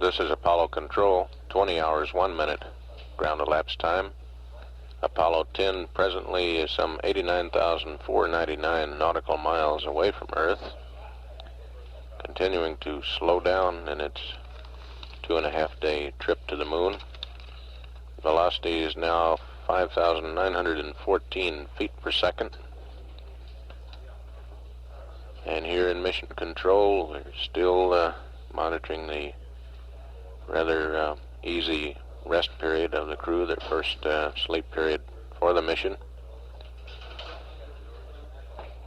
This is Apollo Control, 20 hours, 1 minute, ground elapsed time. Apollo 10 presently is some 89,499 nautical miles away from Earth, continuing to slow down in its 2.5-day trip to the moon. Velocity is now 5,914 feet per second. And here in Mission Control, we're still monitoring the rather easy rest period of the crew, their first sleep period for the mission.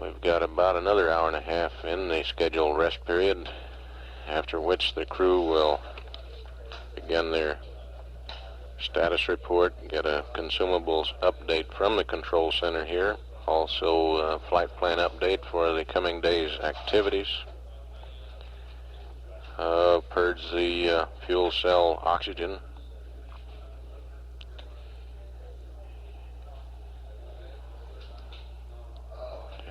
We've got about another hour and a half in the scheduled rest period, after which the crew will begin their status report, get a consumables update from the control center here, also a flight plan update for the coming day's activities. Purge the fuel cell oxygen.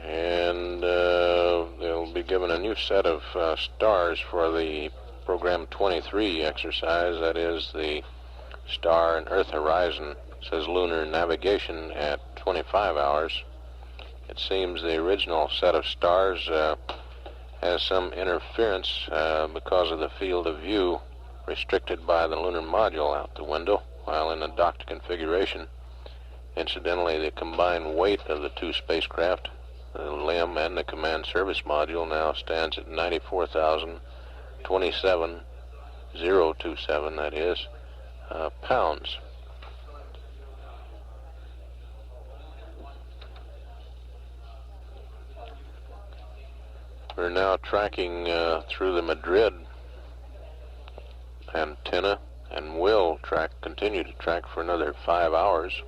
And they'll be given a new set of stars for the Program 23 exercise. That is the Star and Earth Horizon. It says lunar navigation at 25 hours. It seems the original set of stars has some interference because of the field of view restricted by the lunar module out the window while in a docked configuration. Incidentally, the combined weight of the two spacecraft, the LIM and the command service module, now stands at 94,027, that is, pounds. We're now tracking through the Madrid antenna and will continue to track for another 5 hours,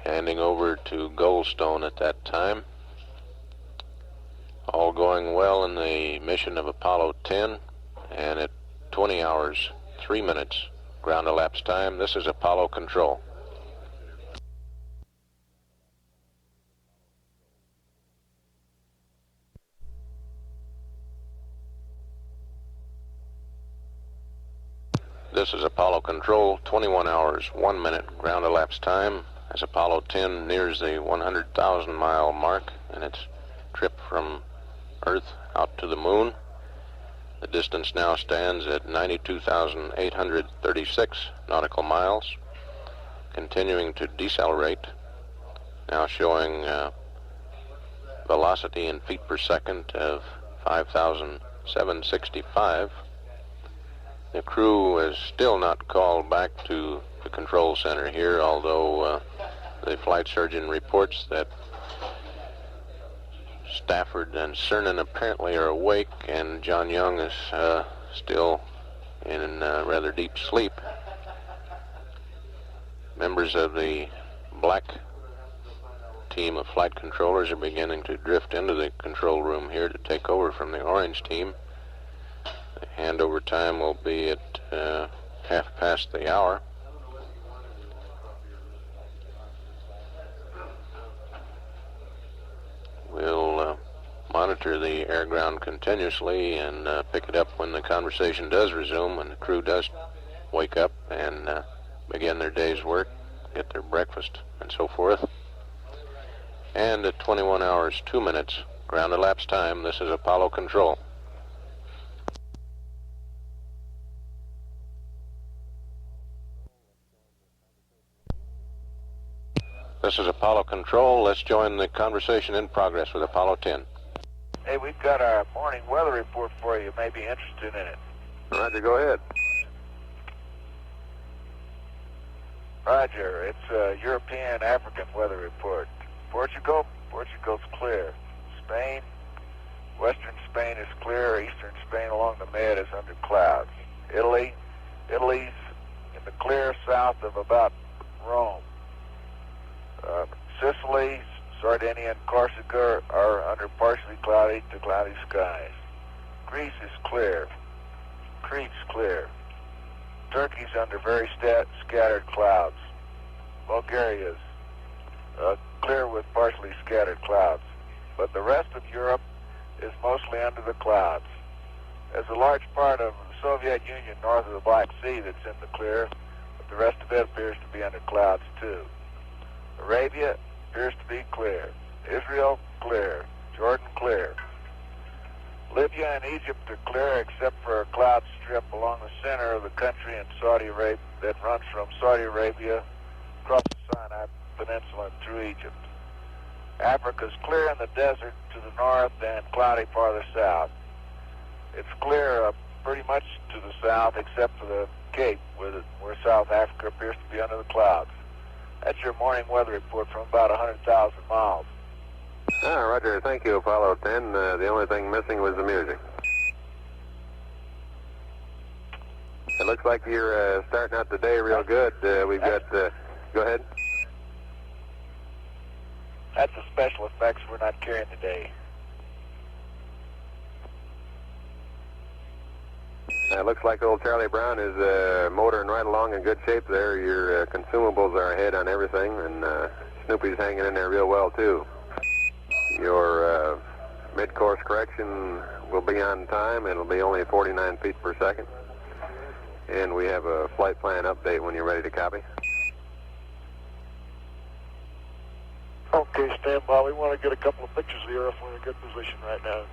handing over to Goldstone at that time. All going well in the mission of Apollo 10, and at 20 hours, 3 minutes ground elapsed time, this is Apollo Control. This is Apollo Control, 21 hours, 1 minute ground elapsed time as Apollo 10 nears the 100,000 mile mark in its trip from Earth out to the moon. The distance now stands at 92,836 nautical miles, continuing to decelerate, now showing velocity in feet per second of 5,765. The crew is still not called back to the control center here, although the flight surgeon reports that Stafford and Cernan apparently are awake, and John Young is still in rather deep sleep. Members of the black team of flight controllers are beginning to drift into the control room here to take over from the orange team. The handover time will be at 1/2 the hour. We'll monitor the air-ground continuously and pick it up when the conversation does resume, when the crew does wake up and begin their day's work, get their breakfast, and so forth. And at 21 hours, 2 minutes, ground elapsed time, this is Apollo Control. This is Apollo Control. Let's join the conversation in progress with Apollo 10. Hey, we've got our morning weather report for you. You may be interested in it. Roger, go ahead. Roger, it's a European African weather report. Portugal's clear. Spain, western Spain is clear. Eastern Spain along the Med is under clouds. Italy's in the clear south of about Rome. Sicily, Sardinia, and Corsica are under partially cloudy to cloudy skies. Greece is clear. Crete's clear. Turkey's under very scattered clouds. Bulgaria's clear with partially scattered clouds. But the rest of Europe is mostly under the clouds. As a large part of Soviet Union north of the Black Sea that's in the clear, but the rest of it appears to be under clouds too. Arabia appears to be clear. Israel, clear. Jordan, clear. Libya and Egypt are clear except for a cloud strip along the center of the country in Saudi Arabia that runs from Saudi Arabia across the Sinai Peninsula and through Egypt. Africa's clear in the desert to the north and cloudy farther south. It's clear pretty much to the south except for the Cape where South Africa appears to be under the clouds. That's your morning weather report from about 100,000 miles. Roger, thank you, Apollo 10. The only thing missing was the music. It looks like you're starting out the day real good. We've got, go ahead. That's the special effects we're not carrying today. It looks like old Charlie Brown is motoring right along in good shape there. Your consumables are ahead on everything, and Snoopy's hanging in there real well, too. Your mid-course correction will be on time. It'll be only 49 feet per second. And we have a flight plan update when you're ready to copy. Okay, stand by. We want to get a couple of pictures of the Earth. We're in a good position right now.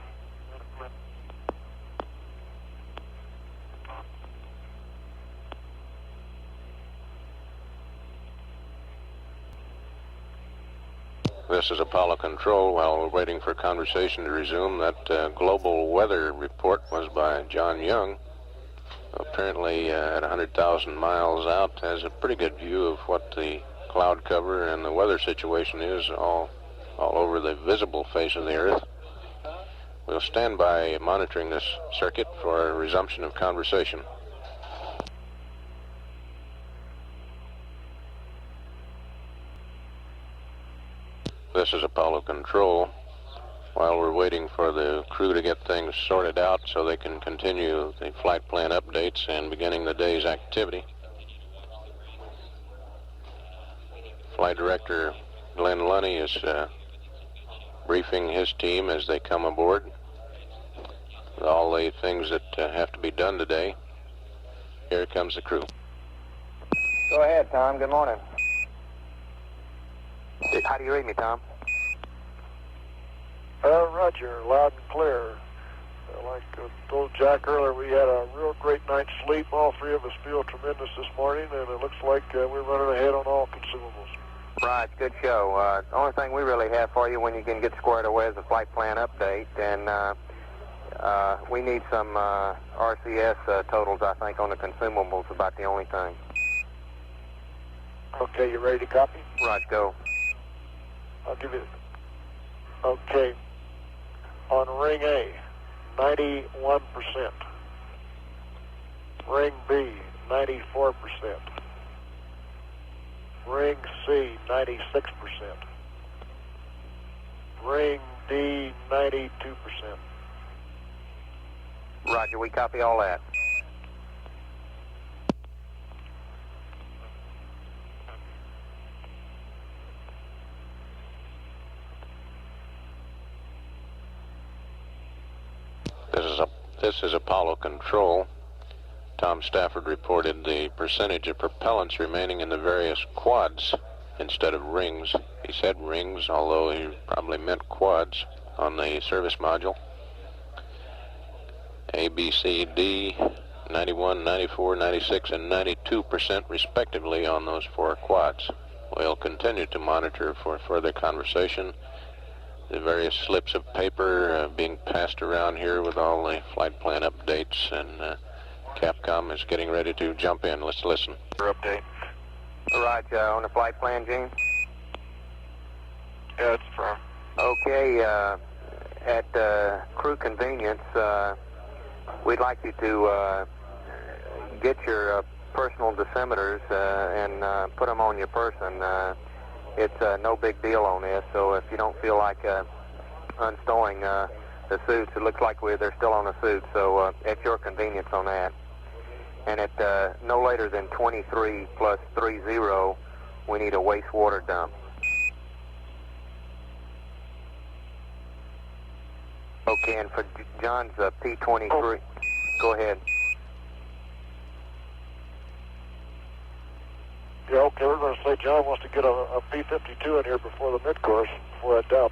This is Apollo Control. While we're waiting for conversation to resume, that global weather report was by John Young. Apparently at 100,000 miles out has a pretty good view of what the cloud cover and the weather situation is all over the visible face of the Earth. We'll stand by monitoring this circuit for a resumption of conversation. This is Apollo Control. While we're waiting for the crew to get things sorted out so they can continue the flight plan updates and beginning the day's activity, Flight Director Glenn Lunny is briefing his team as they come aboard with all the things that have to be done today. Here comes the crew. Go ahead, Tom. Good morning. How do you read me, Tom? Roger, loud and clear. Like I told Jack earlier, we had a real great night's sleep. All three of us feel tremendous this morning, and it looks like we're running ahead on all consumables. Right, good show. The only thing we really have for you when you can get squared away is a flight plan update, and we need some RCS totals, I think, on the consumables, about the only thing. Okay, you ready to copy? Right, go. I'll give you... Okay. On ring A, 91%. Ring B, 94%. Ring C, 96%. Ring D, 92%. Roger, we copy all that. This is Apollo Control. Tom Stafford reported the percentage of propellants remaining in the various quads instead of rings. He said rings, although he probably meant quads on the service module. A, B, C, D, 91, 94, 96, and 92% respectively on those four quads. We'll continue to monitor for further conversation. The various slips of paper being passed around here with all the flight plan updates, and Capcom is getting ready to jump in. Let's listen. Update. Right, on the flight plan, Gene? Yeah, it's firm. Okay, at crew convenience, we'd like you to get your personal dosimeters and put them on your person. It's no big deal on this, so if you don't feel like unstowing the suits, it looks like they're still on the suit, so at your convenience on that. And at no later than 23 plus 30, we need a wastewater dump. Okay, and for John's P23, go ahead. say John wants to get a P52 in here before the mid-course, before I dump.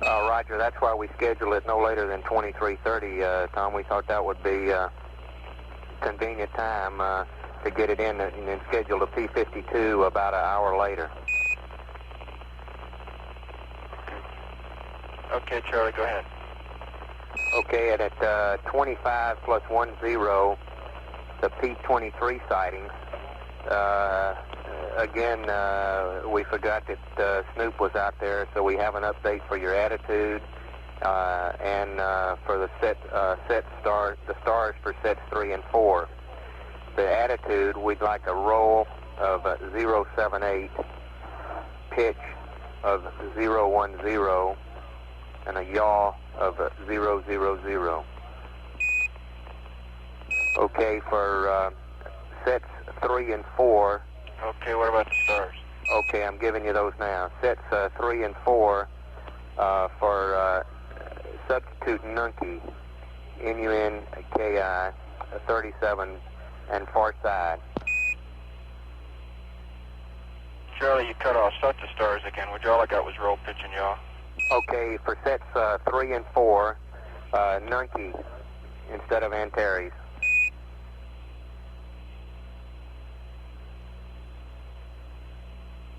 Roger, that's why we scheduled it no later than 23:30, Tom. We thought that would be convenient time to get it in and then schedule a P52 about an hour later. Okay, Charlie, go ahead. Okay, and at 25 plus 10, the P23 sightings, again, we forgot that Snoop was out there, so we have an update for your attitude and for the the stars for sets 3 and 4. The attitude, we'd like a roll of 078, pitch of 010, and a yaw of 000. Okay, for sets 3 and 4. Okay, what about the stars? Okay, I'm giving you those now. Sets 3 and 4 for substitute Nunky, N-U-N-K-I, 37 and far side. Charlie, you cut off such the stars again. All I got was roll, pitch, and yaw. Okay, for sets 3 and 4, Nunky instead of Antares.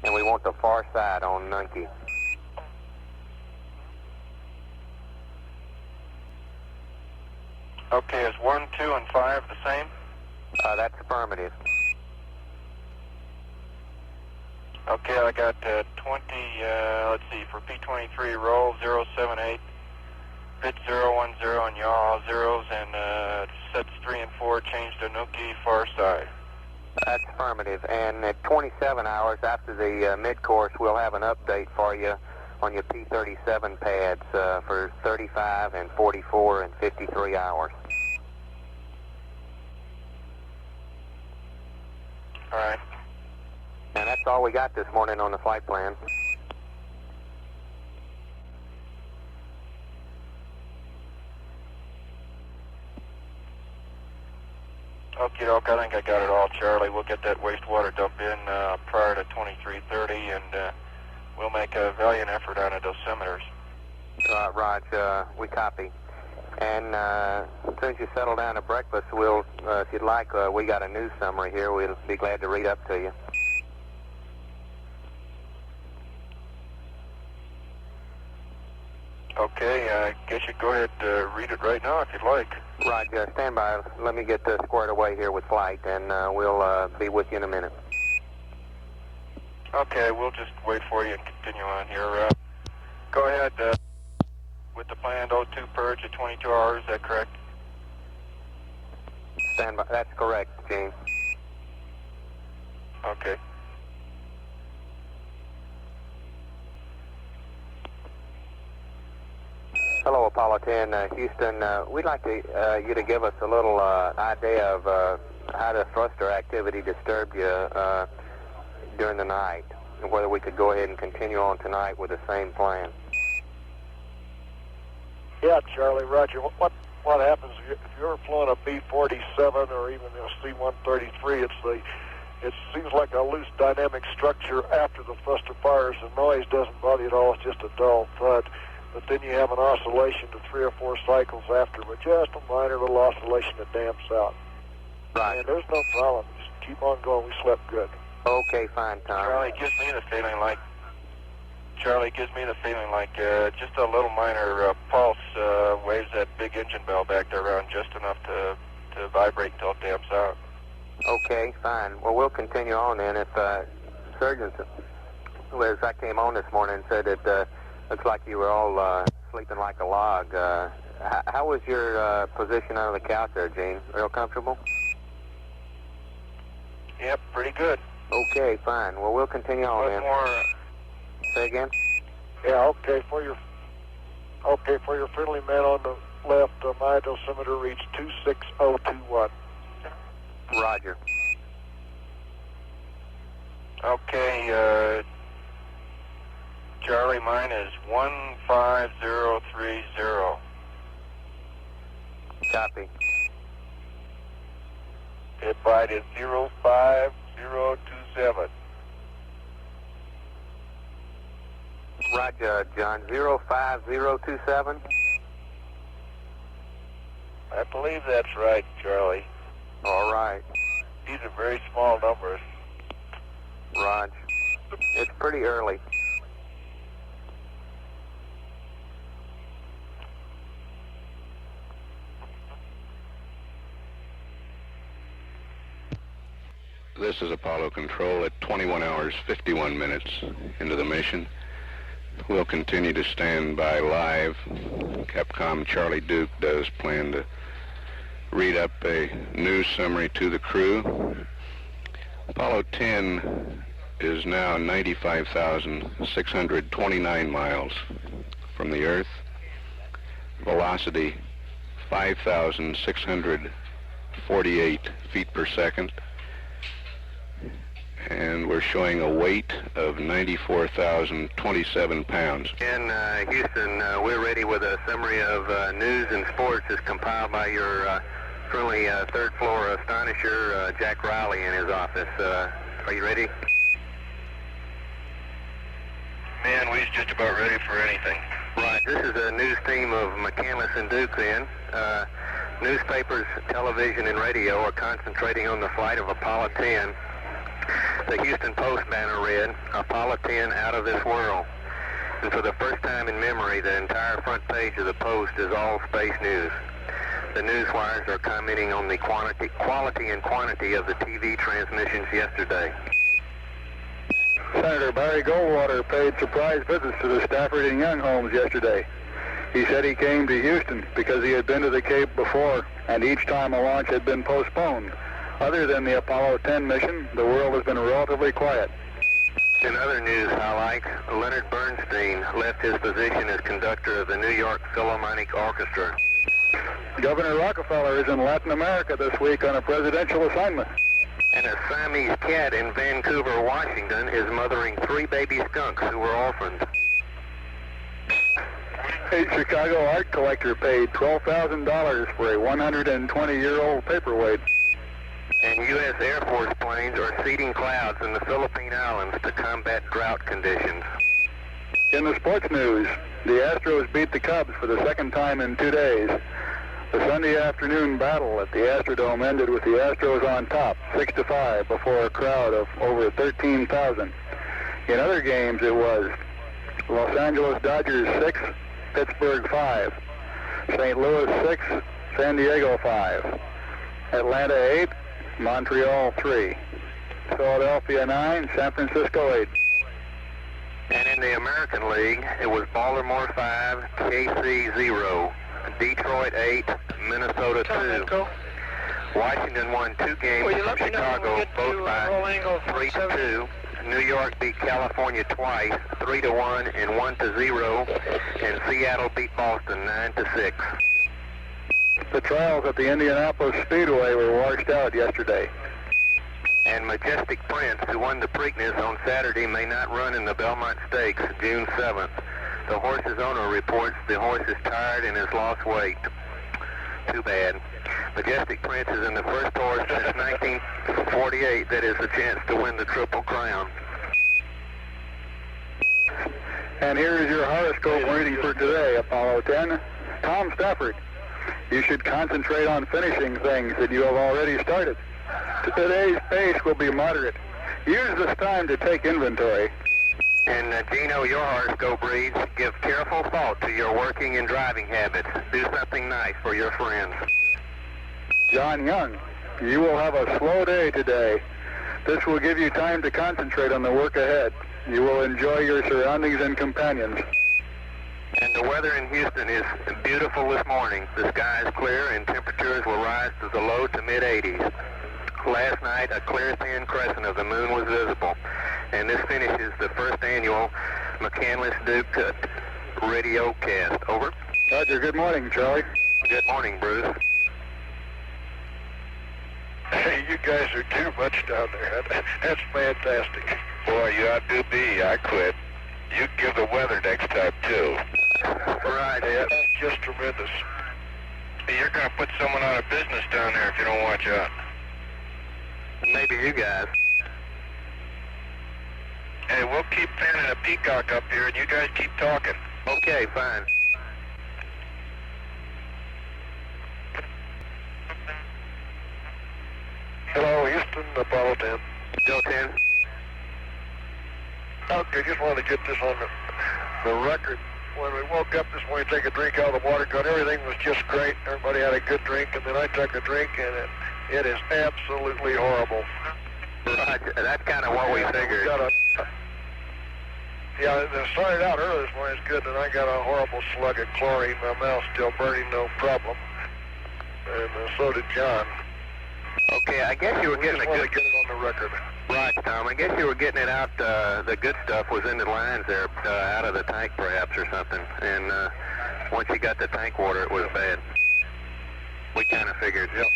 And we want the far side on Nunky. Okay, is 1, 2, and 5 the same? That's affirmative. Okay, I got 20, let's see, for P23, roll 078, pitch 010, and yaw zeros, and sets 3 and 4 change to Nuki far side. That's affirmative. And at 27 hours after the mid-course, we'll have an update for you on your P37 pads for 35 and 44 and 53 hours. All right. And that's all we got this morning on the flight plan. Okay, doke, I think I got it all, Charlie. We'll get that wastewater dump in prior to 23:30, and we'll make a valiant effort on the dosimeters. Raj, we copy. And as soon as you settle down to breakfast, we'll, if you'd like, we got a news summary here. We'll be glad to read up to you. Okay, I guess you go ahead and read it right now if you'd like. Raj, stand by. Let me get squared away here with flight, and we'll be with you in a minute. Okay, we'll just wait for you and continue on here. Go ahead with the planned O2 purge at 22 hours, is that correct? Stand by. That's correct, Gene. Okay. Hello, Apollo 10, Houston. We'd like to, you to give us a little idea of how the thruster activity disturbed you during the night, and whether we could go ahead and continue on tonight with the same plan. Yeah, Charlie, Roger. What happens if you're flying a B-47 or even a C-133? It seems like a loose dynamic structure after the thruster fires. The noise doesn't bother you at all. It's just a dull thud. But then you have an oscillation to 3 or 4 cycles after, but just a minor little oscillation that damps out. Right. And there's no problem. Just keep on going. We slept good. Okay, fine, Tom. Charlie gives me the feeling like just a little minor pulse waves that big engine bell back there around just enough to vibrate until it damps out. Okay, fine. Well, we'll continue on then. If surgeons, as I came on this morning, said that looks like you were all sleeping like a log. How was your position under the couch there, Gene? Real comfortable? Yep, pretty good. Okay, fine. Well, we'll continue on then. More. Say again? Yeah, okay. For your friendly man on the left, my dosimeter reached 26021. Roger. Okay, Charlie, mine is 15030. Copy. It bite is 05020. 7. Roger, John. 05027. I believe that's right, Charlie. All right. These are very small numbers. Roger. It's pretty early. This is Apollo Control at 21 hours 51 minutes into the mission. We'll continue to stand by live. Capcom Charlie Duke does plan to read up a news summary to the crew. Apollo 10 is now 95,629 miles from the Earth. Velocity 5,648 feet per second. And we're showing a weight of 94,027 pounds. In Houston, we're ready with a summary of news and sports as compiled by your friendly third floor astonisher, Jack Riley, in his office. Are you ready? Man, we're just about ready for anything. Right. This is a news team of McCandless and Duke then. Newspapers, television, and radio are concentrating on the flight of Apollo 10. The Houston Post banner read, Apollo 10 out of this world. And for the first time in memory, the entire front page of the Post is all space news. The news wires are commenting on the quality and quantity of the TV transmissions yesterday. Senator Barry Goldwater paid surprise visits to the Stafford and Young homes yesterday. He said he came to Houston because he had been to the Cape before, and each time a launch had been postponed. Other than the Apollo 10 mission, the world has been relatively quiet. In other news highlights, Leonard Bernstein left his position as conductor of the New York Philharmonic Orchestra. Governor Rockefeller is in Latin America this week on a presidential assignment. And a Siamese cat in Vancouver, Washington is mothering 3 baby skunks who were orphaned. A Chicago art collector paid $12,000 for a 120-year-old paperweight. And U.S. Air Force planes are seeding clouds in the Philippine Islands to combat drought conditions. In the sports news, the Astros beat the Cubs for the second time in 2 days. The Sunday afternoon battle at the Astrodome ended with the Astros on top, 6-5, before a crowd of over 13,000. In other games, it was Los Angeles Dodgers 6, Pittsburgh 5, St. Louis 6, San Diego 5, Atlanta 8, Montreal 3, Philadelphia 9, San Francisco 8. And in the American League, it was Baltimore 5, KC 0, Detroit 8, Minnesota 2. Washington won 2 games from Chicago, both by 3-2. New York beat California twice, 3-1 and 1-0, and Seattle beat Boston 9-6. The trials at the Indianapolis Speedway were washed out yesterday. And Majestic Prince, who won the Preakness on Saturday, may not run in the Belmont Stakes June 7th. The horse's owner reports the horse is tired and has lost weight. Too bad. Majestic Prince is in the first horse since 1948 that is a chance to win the Triple Crown. And here is your horoscope reading for today, Apollo 10. Tom Stafford, you should concentrate on finishing things that you have already started. Today's pace will be moderate. Use this time to take inventory. And Gino, your horoscope reads, give careful thought to your working and driving habits. Do something nice for your friends. John Young, you will have a slow day today. This will give you time to concentrate on the work ahead. You will enjoy your surroundings and companions. And the weather in Houston is beautiful this morning. The sky is clear and temperatures will rise to the low to mid-80s. Last night, a clear thin crescent of the moon was visible. And this finishes the first annual McCandless Duke radio cast. Over. Roger, good morning, Charlie. Good morning, Bruce. Hey, you guys are too much down there. That's fantastic. Boy, you ought to be. I quit. You give the weather next time, too. Right. Yeah, that's just tremendous. You're going to put someone out of business down there if you don't watch out. Maybe you guys. Hey, we'll keep fanning a peacock up here, and you guys keep talking. Okay, fine. Hello, Houston, Apollo 10. Bill 10. Okay, just wanted to get this on the record. When we woke up this morning, take a drink out of the water gun, everything was just great. Everybody had a good drink, and then I took a drink, and it is absolutely horrible. That's kind of what we figured. Yeah, it started out early this morning, it's good, and I got a horrible slug of chlorine. My mouth's still burning, no problem. And so did John. Okay, I guess you were getting a good... get it on the record. Right, Tom. I guess you were getting it out, the good stuff was in the lines there, out of the tank perhaps or something. And once you got the tank water, it was bad. We kind of figured. Yep.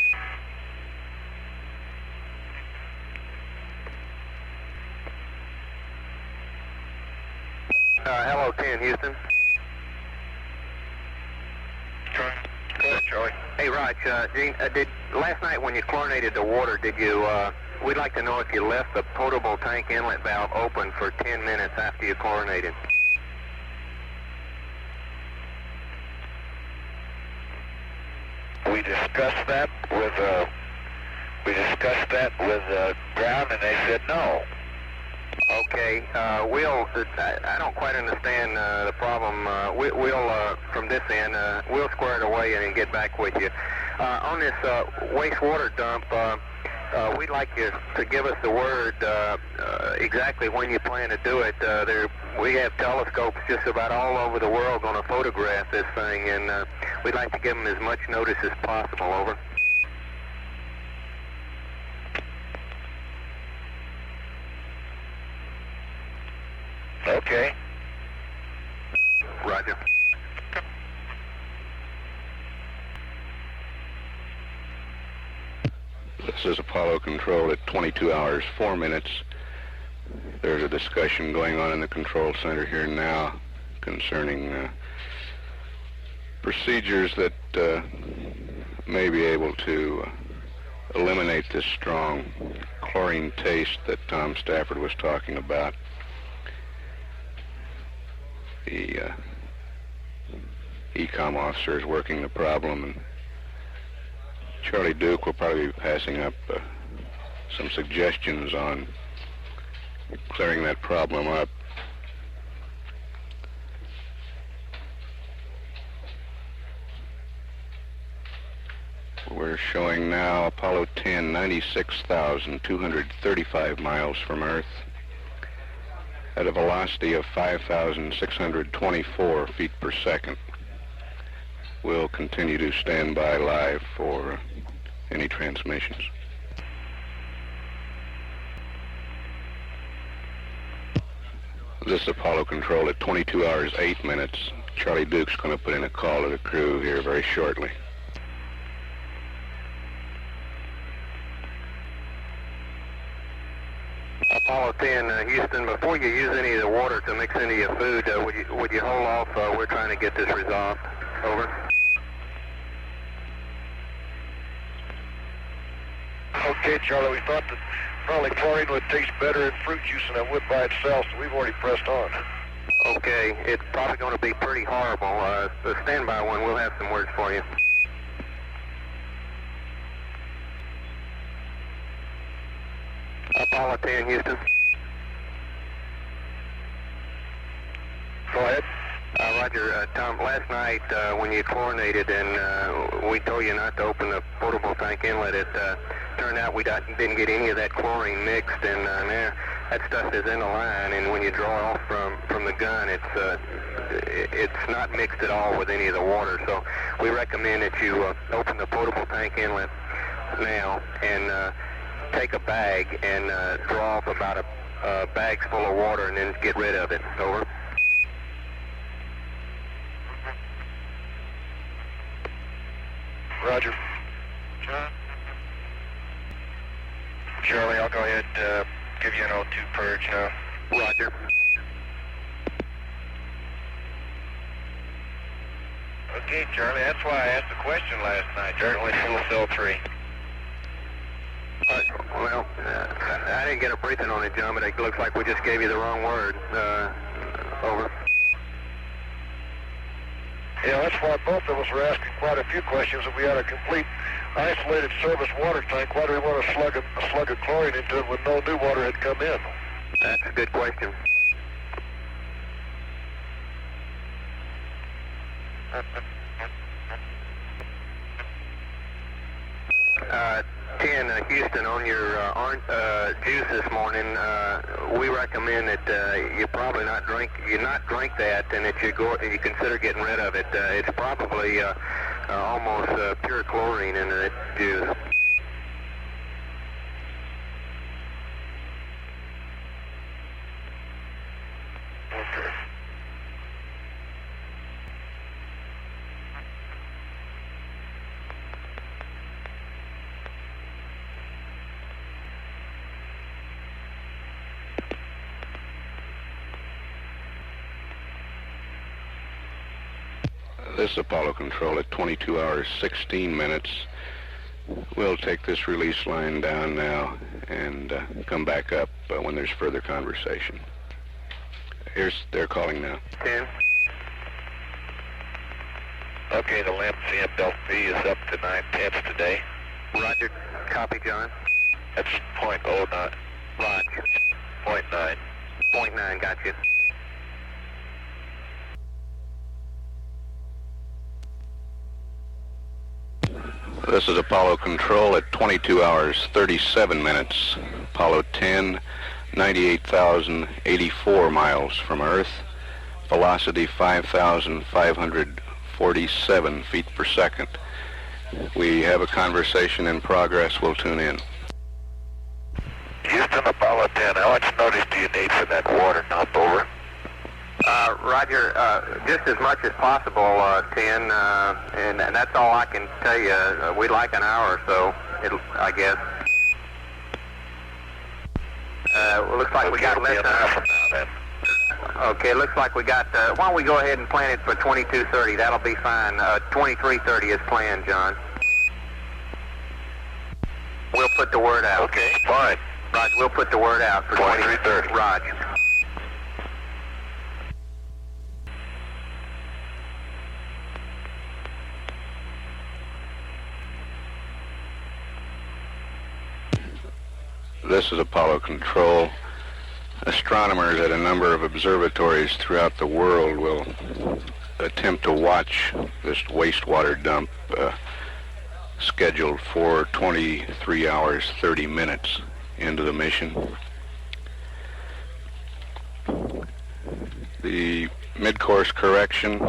Hello, 10, Houston. Go ahead, Charlie. Hey, Raj, Gene, last night when you chlorinated the water, did you, we'd like to know if you left the potable tank inlet valve open for 10 minutes after you chlorinated. We discussed that with ground, and they said no. Okay, I don't quite understand the problem. We'll from this end, we'll square it away and get back with you. On this wastewater dump, we'd like you to give us the word exactly when you plan to do it. We have telescopes just about all over the world going to photograph this thing, and we'd like to give them as much notice as possible. Over. Okay. Roger. This is Apollo Control at 22 hours, 4 minutes. There's a discussion going on in the control center here now concerning procedures that may be able to eliminate this strong chlorine taste that Tom Stafford was talking about. The ECOM officer is working the problem, and Charlie Duke will probably be passing up some suggestions on clearing that problem up. We're showing now Apollo 10, 96,235 miles from Earth at a velocity of 5,624 feet per second. We'll continue to stand by live for any transmissions. This is Apollo Control at 22 hours, 8 minutes. Charlie Duke's going to put in a call to the crew here very shortly. Apollo 10, Houston, before you use any of the water to mix into your food, would you hold off? We're trying to get this resolved. Over. Okay, Charlie, we thought that probably chlorine would taste better in fruit juice than it would by itself, so we've already pressed on. Okay, it's probably going to be pretty horrible. The standby one, we'll have some words for you. Apollo 10, Houston. Go ahead. Roger, Tom, last night when you chlorinated and we told you not to open the portable tank inlet, it turned out we didn't get any of that chlorine mixed, and that stuff is in the line, and when you draw off from the gun, it's not mixed at all with any of the water. So we recommend that you open the portable tank inlet now and take a bag and draw off about a bag's full of water and then get rid of it. Over. Roger. Charlie, I'll go ahead and give you an O2 purge now. Roger. Okay, Charlie, that's why I asked the question last night. Certainly full cell 3. Well, I didn't get a briefing on it, John, but it looks like we just gave you the wrong word. Over. Yeah, that's why both of us were asking quite a few questions. If we had a complete isolated service water tank, why do we want a slug of chlorine into it when no new water had come in? That's a good question. 10, Houston, on your orange juice this morning, we recommend that you probably not drink that, and that you consider getting rid of it. It's probably almost pure chlorine in the juice. Okay. This is Apollo Control at 22 hours 16 minutes. We'll take this release line down now and come back up when there's further conversation. They're calling now. 10. Okay, the LAMP CMLP is up to 9/10 today. Roger. Copy, John. That's 0.09. Roger. 0.9. 0.9, got you. This is Apollo Control at 22 hours 37 minutes. Apollo 10, 98,084 miles from Earth. Velocity 5,547 feet per second. We have a conversation in progress. We'll tune in. Houston, Apollo 10, how much notice do you need for that water dump over? Roger, just as much as possible, 10, and that's all I can tell you. We'd like an hour or so, I guess. Looks like we got less than half an hour then. Okay, looks like we got, why don't we go ahead and plan it for 22:30, that'll be fine. 23:30 is planned, John. We'll put the word out. Okay, fine. Roger, we'll put the word out for 23:30. Roger. This is Apollo Control. Astronomers at a number of observatories throughout the world will attempt to watch this wastewater dump scheduled for 23 hours 30 minutes into the mission. The mid-course correction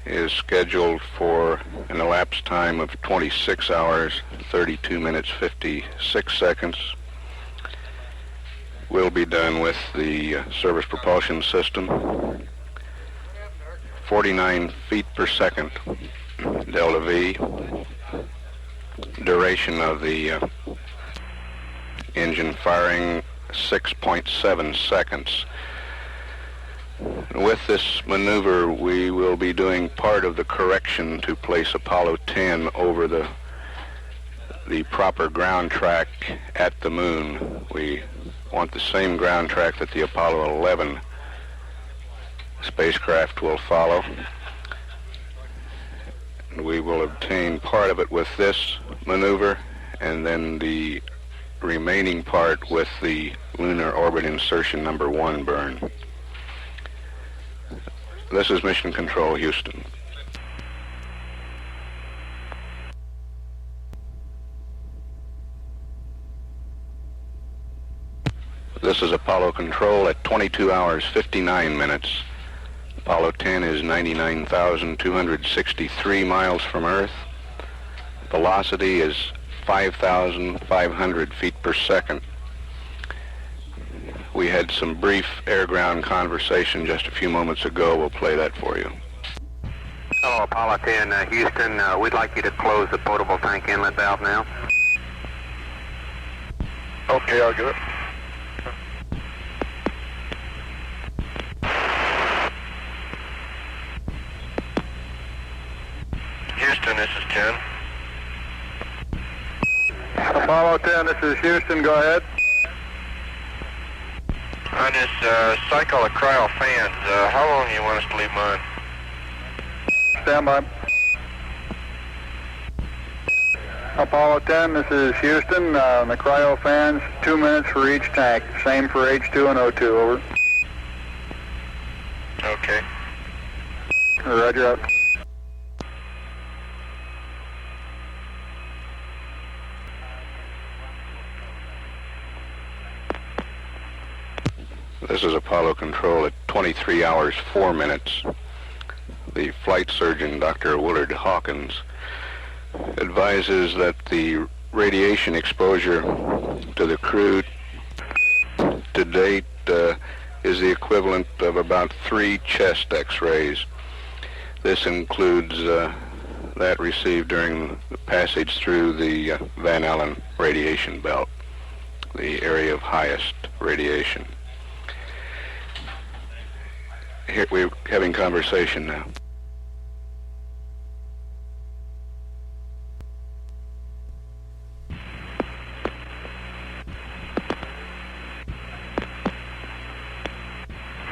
is scheduled for an elapsed time of 26 hours, 32 minutes, 56 seconds. Will be done with the service propulsion system. 49 feet per second, delta V. Duration of the engine firing, 6.7 seconds. With this maneuver, we will be doing part of the correction to place Apollo 10 over the proper ground track at the moon. We want the same ground track that the Apollo 11 spacecraft will follow. We will obtain part of it with this maneuver, and then the remaining part with the lunar orbit insertion number 1 burn. This is Mission Control, Houston. This is Apollo Control at 22 hours 59 minutes. Apollo 10 is 99,263 miles from Earth. Velocity is 5,500 feet per second. We had some brief air-ground conversation just a few moments ago. We'll play that for you. Hello, Apollo 10, Houston. We'd like you to close the potable tank inlet valve now. Okay, I'll get it. Houston, this is Ken. Apollo 10, this is Houston. Go ahead. On this cycle of cryo fans, how long do you want us to leave them on? Stand by. Apollo 10, this is Houston. The cryo fans, 2 minutes for each tank. Same for H2 and O2. Over. Okay. Roger up. This is Apollo Control at 23 hours 4 minutes. The flight surgeon, Dr. Willard Hawkins, advises that the radiation exposure to the crew to date is the equivalent of about 3 chest X-rays. This includes that received during the passage through the Van Allen radiation belt, the area of highest radiation. Here we're having conversation now.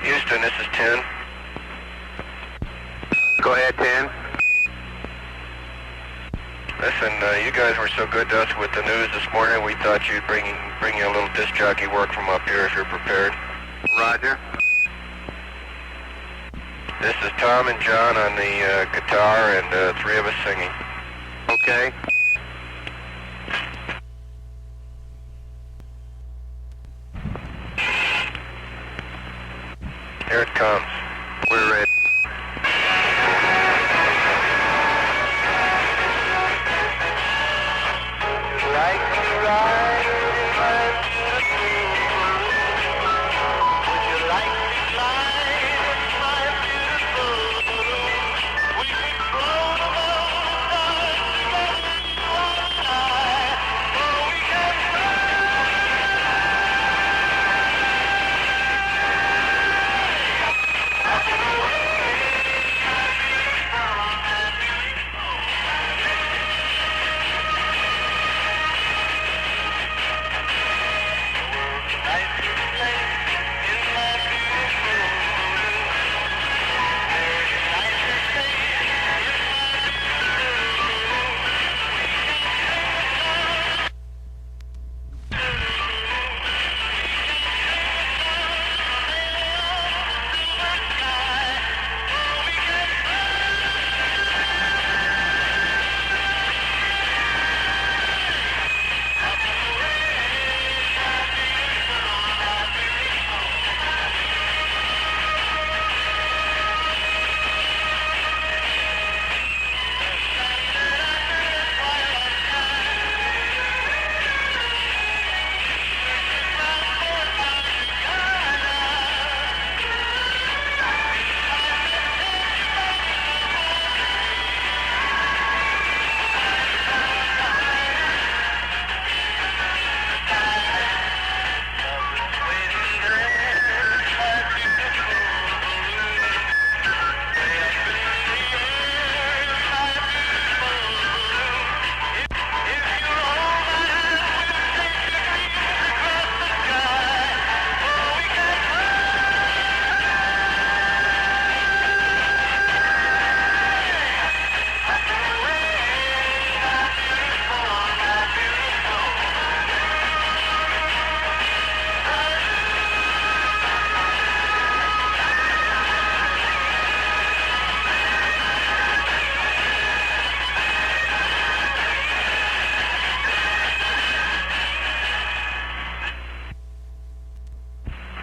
Houston, this is 10. Go ahead, 10. Listen, you guys were so good to us with the news this morning, we thought you'd bring you a little disc jockey work from up here if you're prepared. Roger. This is Tom and John on the guitar and 3 of us singing. Okay. Here it comes. We're ready.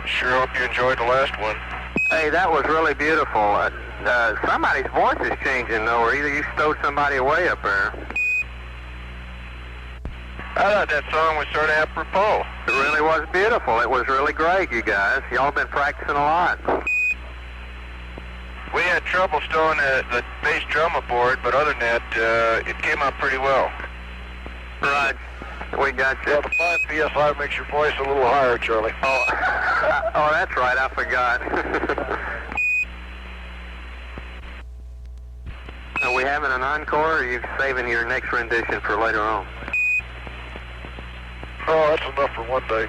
Sure hope you enjoyed the last one. Hey, that was really beautiful. Somebody's voice is changing, though, or either you stowed somebody away up there. I thought that song was sort of apropos. It really was beautiful. It was really great, you guys. Y'all been practicing a lot. We had trouble stowing the bass drum aboard, but other than that, it came out pretty well. Right. We got you. Yeah, the 5 PSI makes your voice a little higher, Charlie. Oh, oh, that's right. I forgot. Are we having an encore, or are you saving your next rendition for later on? Oh, that's enough for one day.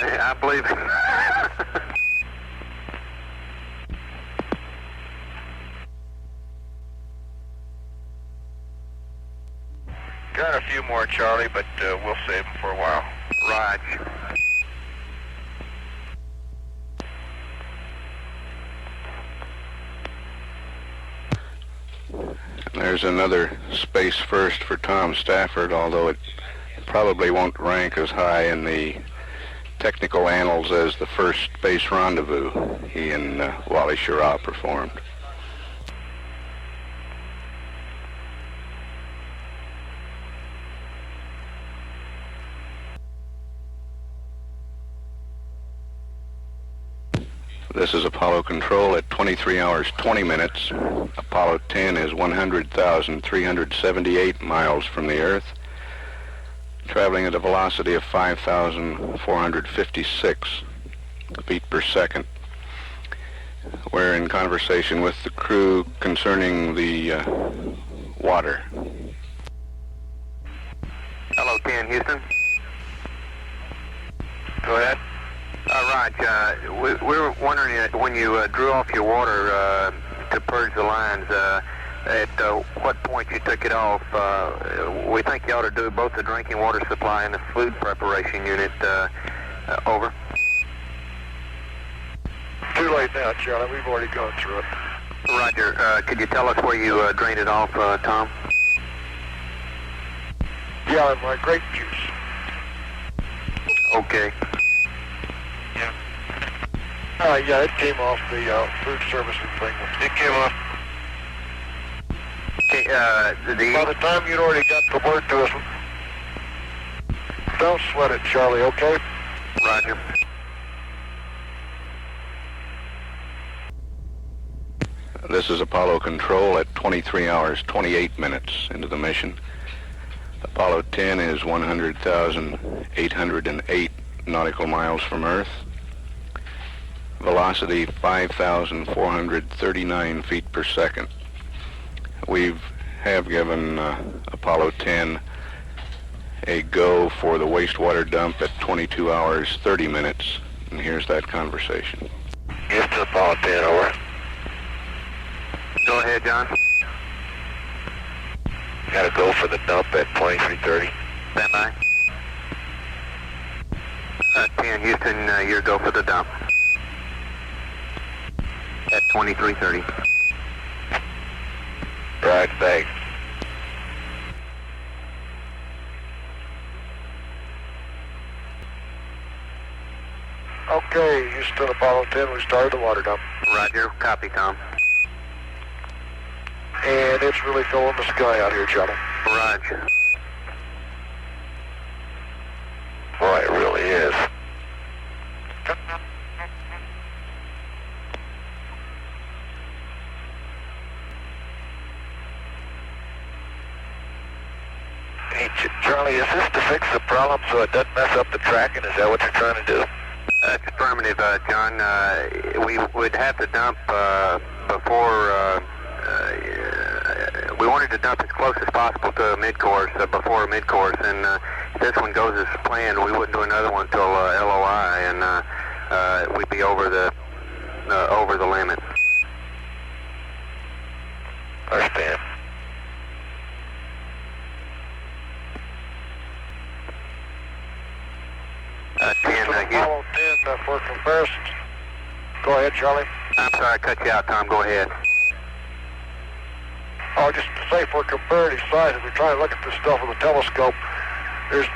I believe it. Got a few more, Charlie, but we'll save them for a while. Roger. There's another space first for Tom Stafford, although it probably won't rank as high in the technical annals as the first space rendezvous he and Wally Schirra performed. This is Apollo Control at 23 hours 20 minutes. Apollo 10 is 100,378 miles from the Earth, traveling at a velocity of 5,456 feet per second. We're in conversation with the crew concerning the water. Hello, 10, Houston. Go ahead. Raj, we were wondering when you drew off your water to purge the lines, at what point you took it off. We think you ought to do both the drinking water supply and the food preparation unit. Over. Too late now, Charlie. We've already gone through it. Roger. Could you tell us where you drained it off, Tom? Yeah, in my grape juice. Okay. Yeah, it came off the food servicing thing. It came off. Okay, By the time you'd already got the word to us, don't sweat it, Charlie, okay? Roger. This is Apollo Control at 23 hours 28 minutes into the mission. Apollo 10 is 100,808 nautical miles from Earth. Velocity 5,439 feet per second. We have given Apollo 10 a go for the wastewater dump at 22 hours 30 minutes. And here's that conversation. Yes, to Apollo 10, over. Go ahead, John. Got to go for the dump at 23:30. Stand by. 10, Houston, your go for the dump. At 23:30. Right, thanks. Okay, Houston, Apollo 10, we started the water dump. Roger, copy, Tom. And it's really filling the sky out here, Charlie. Roger. Boy, it really is. Hey, Charlie, is this to fix the problem so it doesn't mess up the tracking? Is that what you're trying to do? That's affirmative, John. We would have to dump before... we wanted to dump as close as possible to a mid-course, before a mid-course, and if this one goes as planned, we wouldn't do another one until LOI, and we'd be over the limit. Understand. Apollo 10 for comparisons. Go ahead, Charlie. I'm sorry, I cut you out, Tom. Go ahead. Oh, just to say for comparative size, if you're trying to look at this stuff with a telescope, there's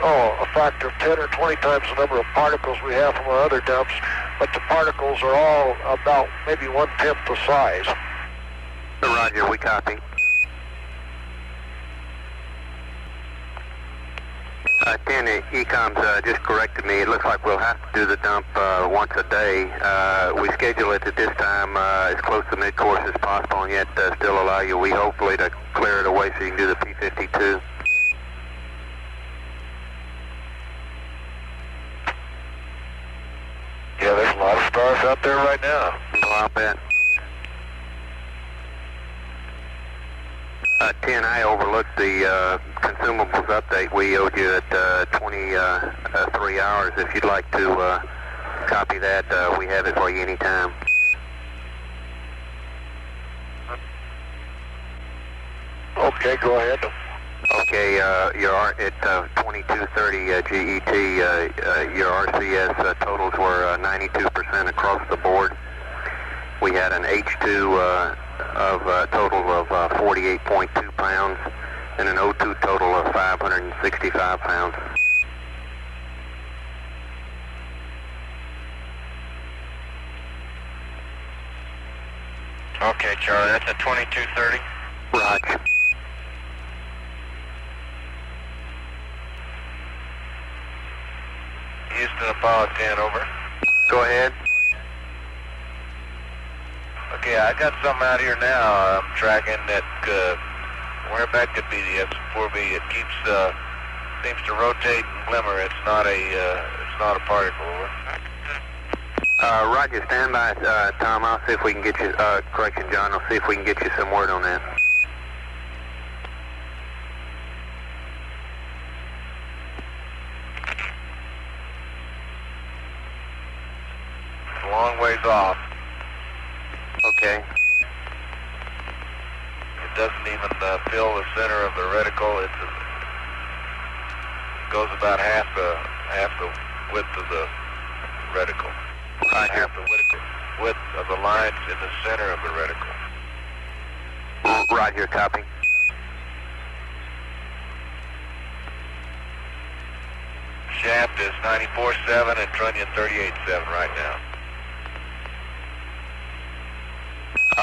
a factor of 10 or 20 times the number of particles we have from our other dumps, but the particles are all about maybe 1/10 the size. Roger, we copy. 10, ECOM's just corrected me. It looks like we'll have to do the dump once a day. We schedule it at this time as close to mid-course as possible, and yet still allow you, hopefully, to clear it away so you can do the P-52. Yeah, there's a lot of stars out there right now. Well, I'll bet. 10, I overlooked the consumables update we owed you at 23 hours. If you'd like to copy that, we have it for you anytime. Okay, go ahead. Okay, you're at 2230 GET. Your RCS totals were 92% across the board. We had an H2 of a total of 48.2 pounds and an O2 total of 565 pounds. Okay, Charlie, that's a 2230. Roger. Houston, Apollo 10, over. Go ahead. Okay, I got something out here now. I'm tracking that, where that could be the S1VB. It keeps, seems to rotate and glimmer. It's not a particle, over. Roger, stand by, Tom. I'll see if we can get you, correction, John, I'll see if we can get you some word on that. It's a long ways off. Okay. It doesn't even fill the center of the reticle. It goes about half the width of the reticle. Half the width of the lines in the center of the reticle. Roger, copy. Shaft is 94.7 and trunnion 38.7 right now.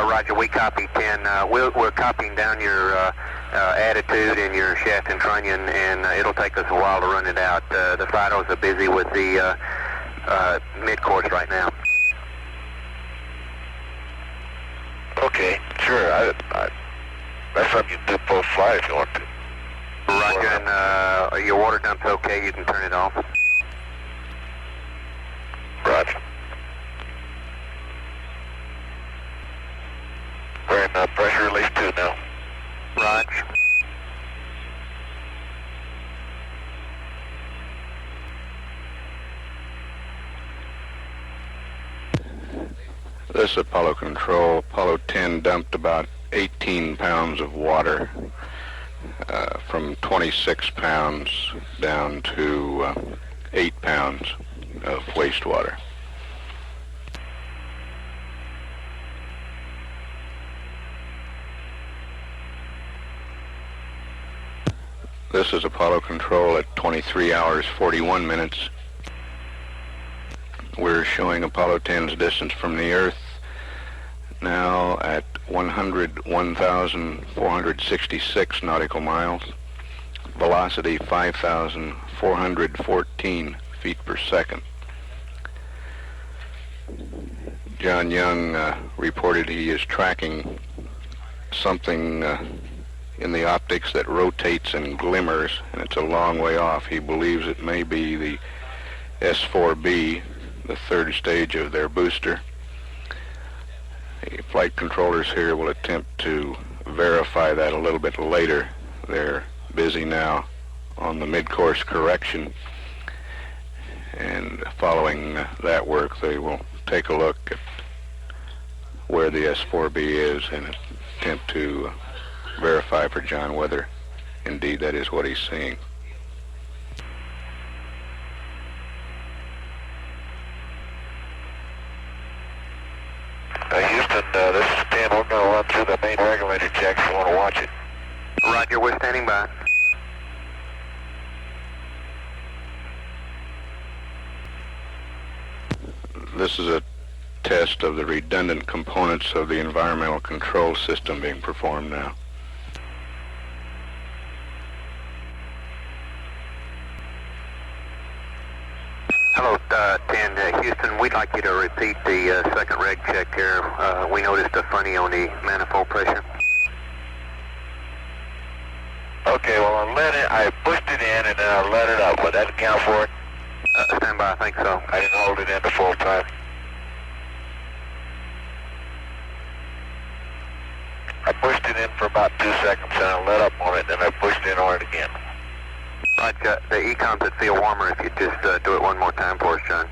Roger, we copy 10. We're copying down your attitude and your shaft and trunnion, and it'll take us a while to run it out. The FIDOs are busy with the mid-course right now. Okay, sure. That's something you can do post-flight if you want to. Roger, and your water dump's okay. You can turn it off. Roger. We're in pressure release 2 now. Roger. This is Apollo Control. Apollo 10 dumped about 18 pounds of water, from 26 pounds down to 8 pounds of wastewater. This is Apollo Control at 23 hours 41 minutes. We're showing Apollo 10's distance from the Earth now at 101,466 nautical miles, velocity 5,414 feet per second. John Young reported he is tracking something in the optics that rotates and glimmers, and it's a long way off. He believes it may be the S1VB, the third stage of their booster. The flight controllers here will attempt to verify that a little bit later. They're busy now on the mid-course correction, and following that work they will take a look at where the S1VB is and attempt to verify for John whether indeed that is what he's seeing. Houston, this is 10. We're going to run through the main regulator checks. You want to watch it. Roger, we're standing by. This is a test of the redundant components of the environmental control system being performed now. Hello, 10, Houston, we'd like you to repeat the second reg check here. We noticed a funny on the manifold pressure. Okay, well, I pushed it in and then I let it up. Would that account for it? Stand by, I think so. I didn't hold it in the full time. I pushed it it in for about 2 seconds, and I let up on it, then I pushed in on it again. Right, the econs would feel warmer if you just do it one more time for us, John.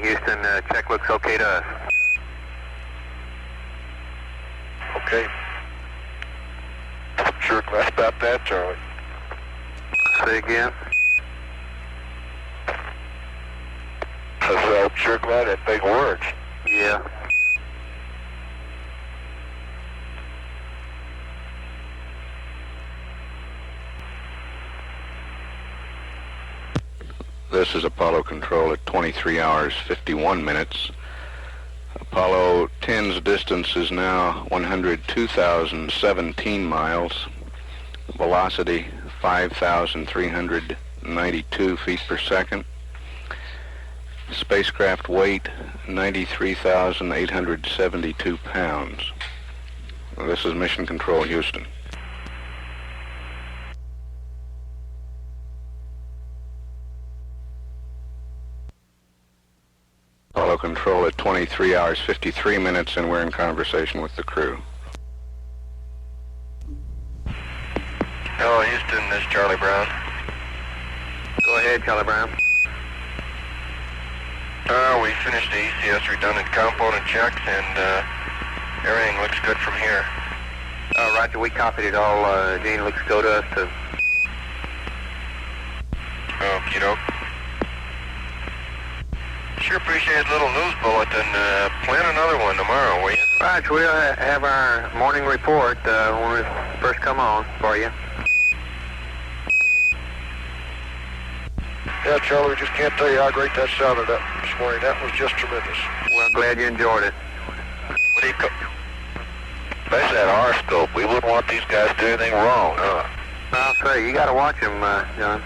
Houston, check looks okay to us. Okay. I'm sure glad about that, Charlie. Say again? I'm sure glad that big works. Yeah. This is Apollo Control at 23 hours 51 minutes. Apollo 10's distance is now 102,017 miles. Velocity 5,392 feet per second. Spacecraft weight 93,872 pounds. This is Mission Control, Houston. Apollo Control at 23 hours 53 minutes, and we're in conversation with the crew. Hello, Houston, this is Charlie Brown. Go ahead, Charlie Brown. We finished the ECS redundant component checks, and everything looks good from here. Roger, we copied it all. Gene, looks go to us too. Okie doke. Sure appreciate a little news bulletin. Plan another one tomorrow, will you? Roger, we'll have our morning report when we first come on for you. Yeah, Charlie, we just can't tell you how great that sounded this morning. That was just tremendous. Well, glad you enjoyed it. What do you call? That's that R-scope. We wouldn't want these guys to do anything wrong, huh? I'll say, you got to watch them, John.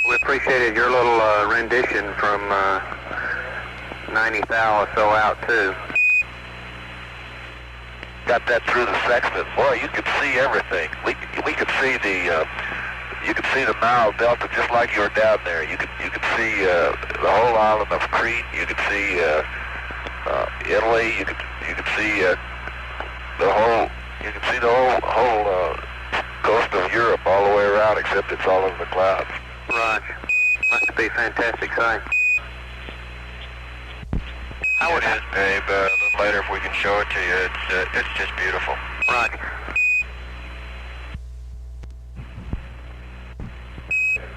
We appreciated your little rendition from 90 thou or so out, too. Got that through the sextant. Boy, you could see everything. We could see the you could see the Nile Delta just like you were down there. You could see the whole island of Crete. You could see Italy. You could see the whole coast of Europe all the way around, except it's all in the clouds. Right. Must be a fantastic sight. How it is, babe. A little later, if we can show it to you, it's just beautiful. Right.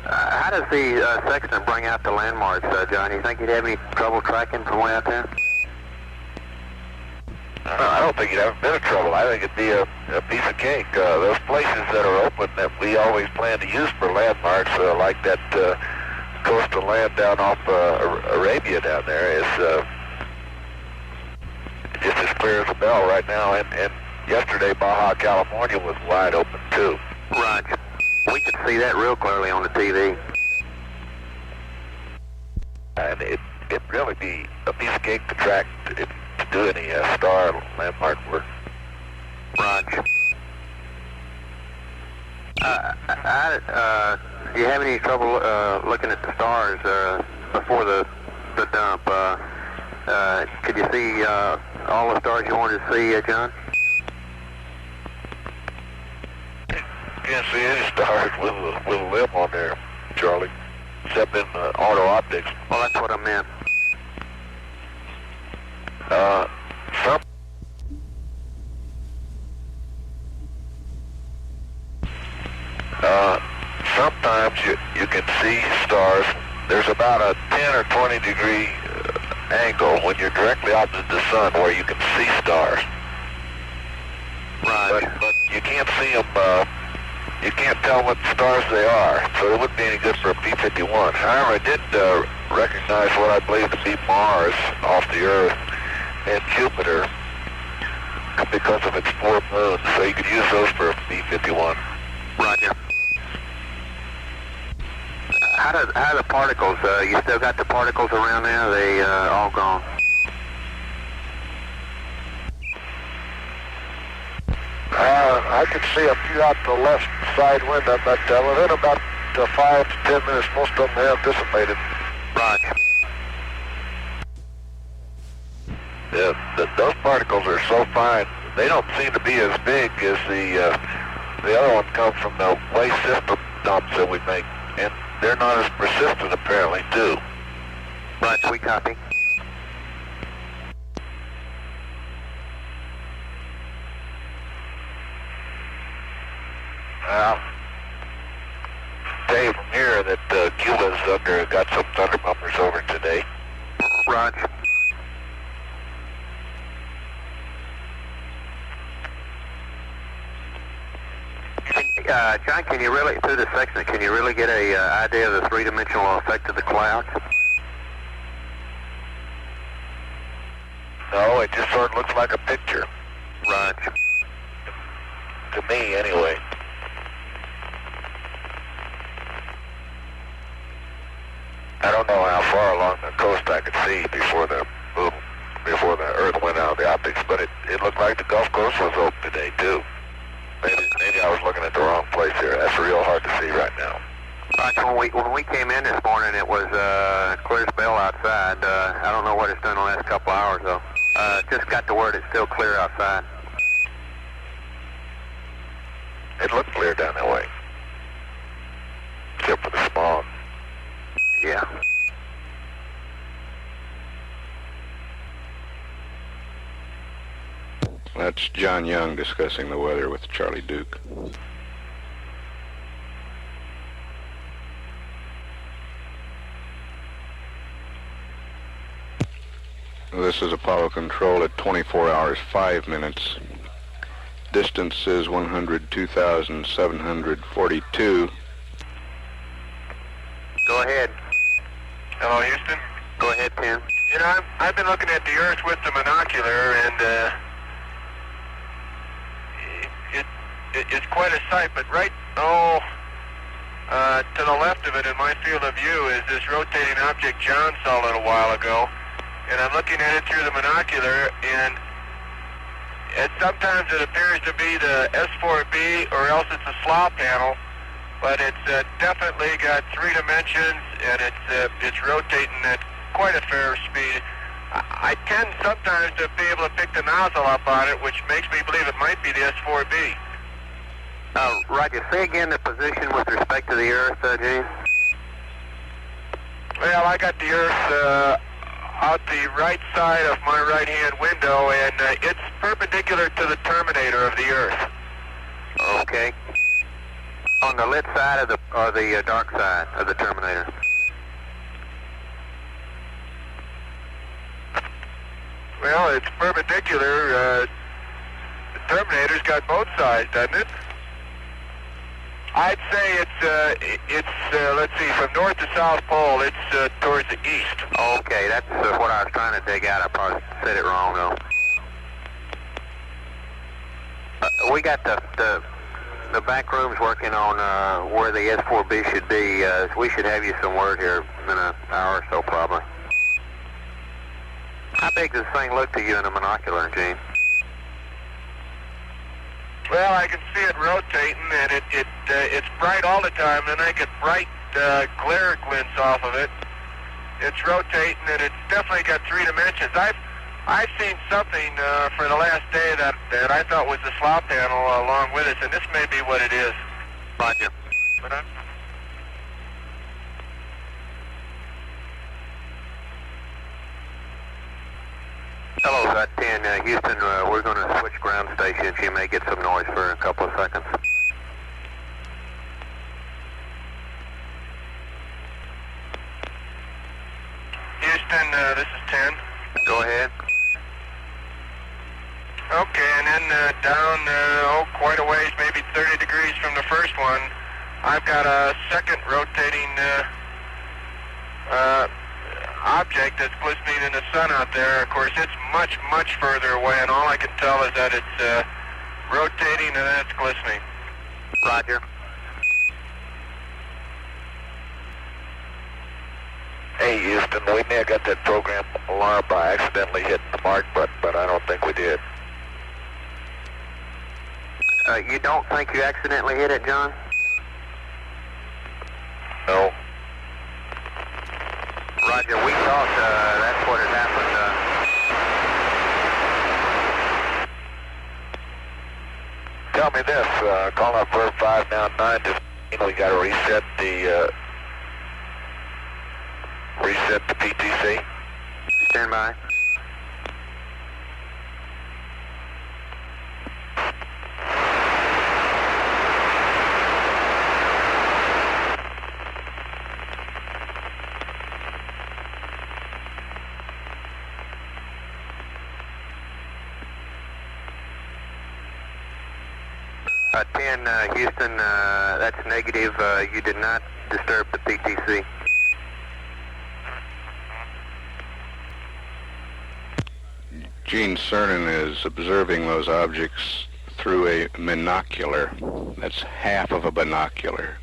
How does the sextant bring out the landmarks, John? You think you'd have any trouble tracking from way out there? I don't think you'd have a bit of trouble. I think it'd be a piece of cake. Those places that are open that we always plan to use for landmarks, like that coastal land down off Arabia down there, is just as clear as a bell right now. And yesterday, Baja California was wide open too. Right. We could see that real clearly on the TV. And it'd really be a piece of cake to track to do any star landmark work. Roger. Do you have any trouble looking at the stars before the dump? Could you see all the stars you wanted to see, John? Can't see any stars with a limb on there, Charlie, except in auto optics. Well, that's what I meant. Sometimes you can see stars. There's about a 10 or 20 degree angle when you're directly opposite the sun where you can see stars. Right. But you can't see them. You can't tell what stars they are, so it wouldn't be any good for a P-51. However, I did recognize what I believe to be Mars off the Earth and Jupiter because of its 4 moons, so you could use those for a B-51. Roger. How do the particles, you still got the particles around there, are they all gone? I could see a few out the left side window, but within about 5 to 10 minutes, most of them have dissipated. Roger. Those particles are so fine, they don't seem to be as big as the other one come from the waste system dumps that we make, and they're not as persistent apparently too. Roger, we copy. Well, tell you from here that Cuba's got some thunder bumpers over today. Roger. John, can you really, through this section, can you really get a idea of the three-dimensional effect of the clouds? No, it just sort of looks like a picture. Roger. To me, anyway. I don't know how far along the coast I could see before the Earth went out of the optics, but it looked like the Gulf Coast was open today too. Maybe I was looking at the wrong place here. That's real hard to see right now. Roger, when we came in this morning, it was clear spell outside. I don't know what it's done the last couple hours though. Just got the word it's still clear outside. It looked clear down that way, except for the smog. Yeah. That's John Young discussing the weather with Charlie Duke. This is Apollo Control at 24 hours 5 minutes. Distance is 102,742. Go ahead. Hello, Houston. Go ahead, Tim. You know, I've been looking at the Earth with the monocular, and it's quite a sight. But right, to the left of it in my field of view is this rotating object John saw a little while ago, and I'm looking at it through the monocular, and sometimes it appears to be the S1VB or else it's a slaw panel, but it's definitely got 3 dimensions, and it's rotating at quite a fair speed. I tend sometimes to be able to pick the nozzle up on it, which makes me believe it might be the S4B. Roger, say again the position with respect to the Earth, James. Well, I got the Earth out the right side of my right-hand window, and it's perpendicular to the terminator of the Earth. Okay. On the lit side of or the dark side of the terminator? Well, it's perpendicular. The terminator's got both sides, doesn't it? I'd say it's let's see, from north to south pole, it's towards the east. Okay, that's what I was trying to dig out. I probably said it wrong, though. We got the back rooms working on where the S4B should be. We should have you some word here in an hour or so, probably. How big does this thing look to you in a monocular, Gene? Well, I can see it rotating, and it's bright all the time, and I get bright glare glints off of it. It's rotating, and it's definitely got 3 dimensions. I've seen something for the last day that I thought was the slaw panel along with it, and this may be what it is. Roger. Hello, got 10, Houston, we're going to switch ground stations. You may get some noise for a couple of seconds. Houston, this is 10. Go ahead. Okay, and then down, quite a ways, maybe 30 degrees from the first one, I've got a second rotating object that's glistening in the sun out there. Of course, it's much, much further away, and all I can tell is that it's rotating and then it's glistening. Roger. Hey, Houston, we may have got that program alarm by accidentally hitting the mark button, but I don't think we did. You don't think you accidentally hit it, John? No. Roger, we thought that's what had happened. Tell me this, call up Verb 599, just, we got to reset the PTC. Stand by. Houston, that's negative. You did not disturb the PTC. Gene Cernan is observing those objects through a monocular. That's half of a binocular.